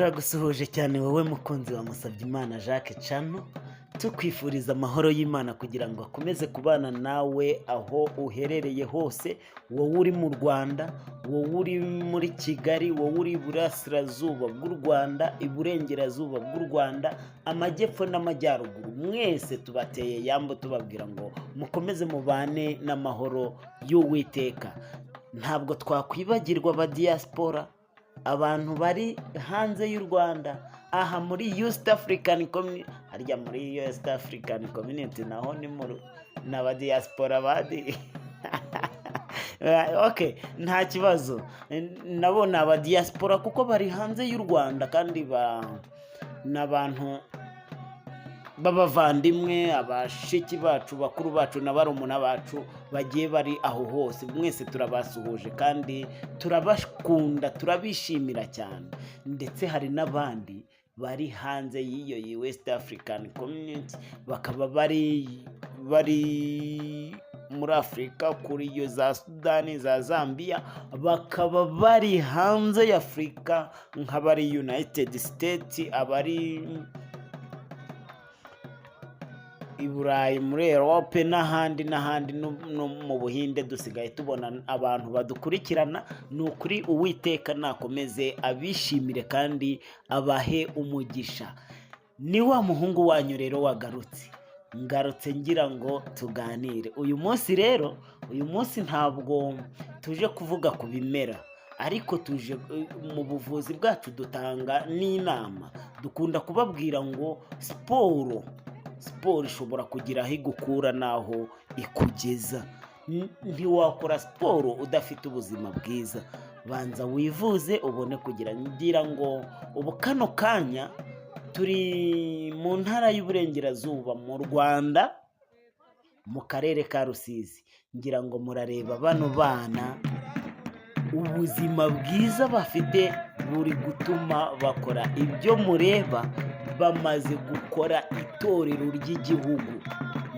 turagusuhuje cyane wowe mukunzi wa Musabyimana Jacques Chano, tukwifuriza amahoro y'Imana kugira ngo akomeze kubana nawe aho uherereye hose, wowe uri mu Rwanda, wowe uri muri Kigali, wowe uri iburasirazuba bw'u Rwanda, iburengerazuba bw'u Rwanda, amajyepfo n'amajyaruguru, mwese tubateye yambo tubabwira ngo mukomeze mubane n'amahoro y'Uwiteka. Ntabwo twakwibagirwa aba diaspora, abantu bari hanze y'u Rwanda, aha muri East African Community, harya muri East African Community naho ni mu n'aba diaspora badi okay, nta kibazo, nabo ni aba diaspora kuko bari hanze y'u Rwanda kandi n'abantu b'abavandimwe, abashiki bacu, bakuru bacu na barumuna bacu bagiye bari aho hose. Mwese turabasuhuje kandi turabakunda, turabishimira cyane. Ndetse hari n'abandi bari hanze y'iyo West African Community, bakaba bari muri Afurika, kuri iyo za Sudani, za Zambia, bakaba bari hanze y'Afurika nk'abari United States, abari i Burayi, muri Europe n'ahandi no mu Buhinde. Dusigaye tubona abantu badukurikirana. Ni ukuri Uwiteka nakomeze abishimire kandi abahe umugisha. Ni wa muhungu wanyu rero ngarutse ngira ngo tuganire uyu munsi ntabwo tuje kuvuga ku bimera, ariko tuje mu buvuzi bwacu dutanga n'inama. Dukunda kubabwira ngo siporo ishobora kugira aho igukura n'aho ikugeza. Ntiwakora siporo udafite ubuzima bwiza. Banza wivuze ubone kugira. Ngira ngo ubu kano kanya turi mu ntara y'Uburengerazuba mu Rwanda, mu karere ka Rusizi. Ngira ngo murareba bano bana, ubuzima bwiza bafite buri gutuma bakora ibyo mureba. Bamaze gukora itorero ry'igihugu.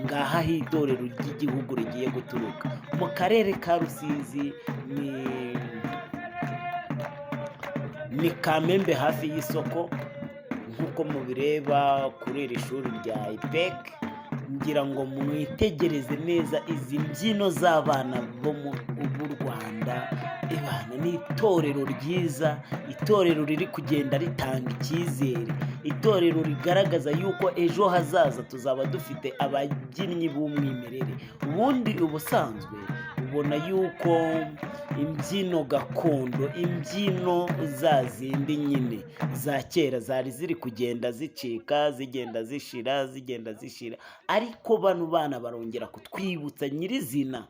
Ngaha itorero ry'igihugu rigiye guturuka mu karere ka Rusizi, ni Kamembe hafi y'isoko, nk'uko mubireba kuri iri shuri rya IPEC. Ngira ngo mwitegereze neza izi mbyino z'abana bo mu Rwanda. Ni itorero ryiza, itorero riri kugenda ritanga icyizere, itorero rigaragaza yuko ejo hazaza tuzaba dufite ababyinnyi b'umwimerere. Ubundi ubusanzwe ubona yuko imbyino gakondo, imbyino za zindi nyine za kera zari ziri kugenda zicika, zigenda zishira, ariko bano bana barongera kutwibutsa nyirizina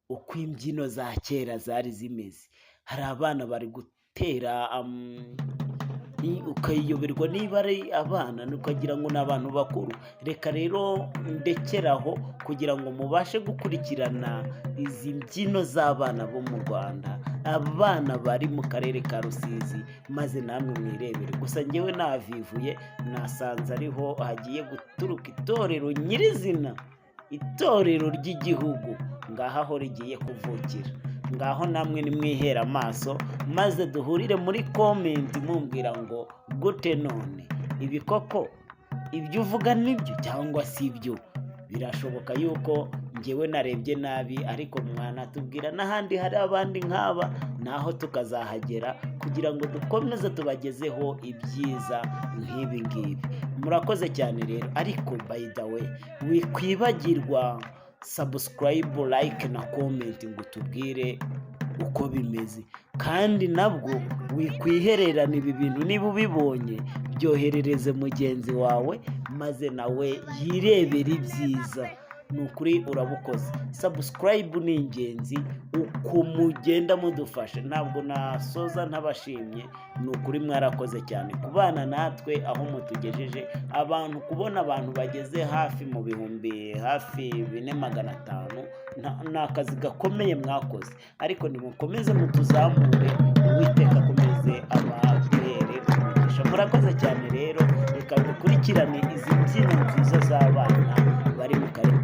uko imbyino za kera zari zimeze. Hari abana bari gutera ukayiyoberwa niba ari abana, ukagira ngo ni abantu bakuru. Reka rero ndekeraho kugira ngo mubashe gukurikirana izi mbyino z'abana bo mu Rwanda, abana bari mu karere ka Rusizi, maze namwe mwirebere. Gusa ngewe navivuye, nasanze ariho hagiye guturuka itorero nyirizina, itorero ry'igihugu, ngaho aho rigiye kuvukira. Ngaho namwe nimwihera amaso, maze duhurire muri comment mumbwira ngo gute none ibi koko ibyo uvuga nibyo cyangwa si byo. Birashoboka yuko ngewe narebye nabi, ariko mwana tubwira n'ahandi hari abandi nk'aba, naho tukazahagera kugira ngo dukomeze tubagezeho ibyiza nk'ibi ngibi. Murakoze cyane rero, ariko by the way wikwibagirwa subscribe, like na comment ngo tubwire uko bimeze. Kandi nabwo wikwihererana ibi bintu, niba ubibonye byoherereze mugenzi wawe, maze nawe yirebera ibyiza. Ni ukuri urabukoze. Subscribe ni ingenzi, uko mugenda mudufasha. Ntabwo nasoza ntabashimye. Ni ukuri mwarakoze cyane kubana natwe aho mutugejeje. Abantu kubona abantu bageze hafi mu bihumbi hafi 4,500 ni akazi gakomeye mwakoze, ariko nimukomeze mutuzamure. Uwiteka akomeze abatere umugisha. Murakoze cyane rero, reka dukurikirane izi mbyino nziza z'abana bari mu karere.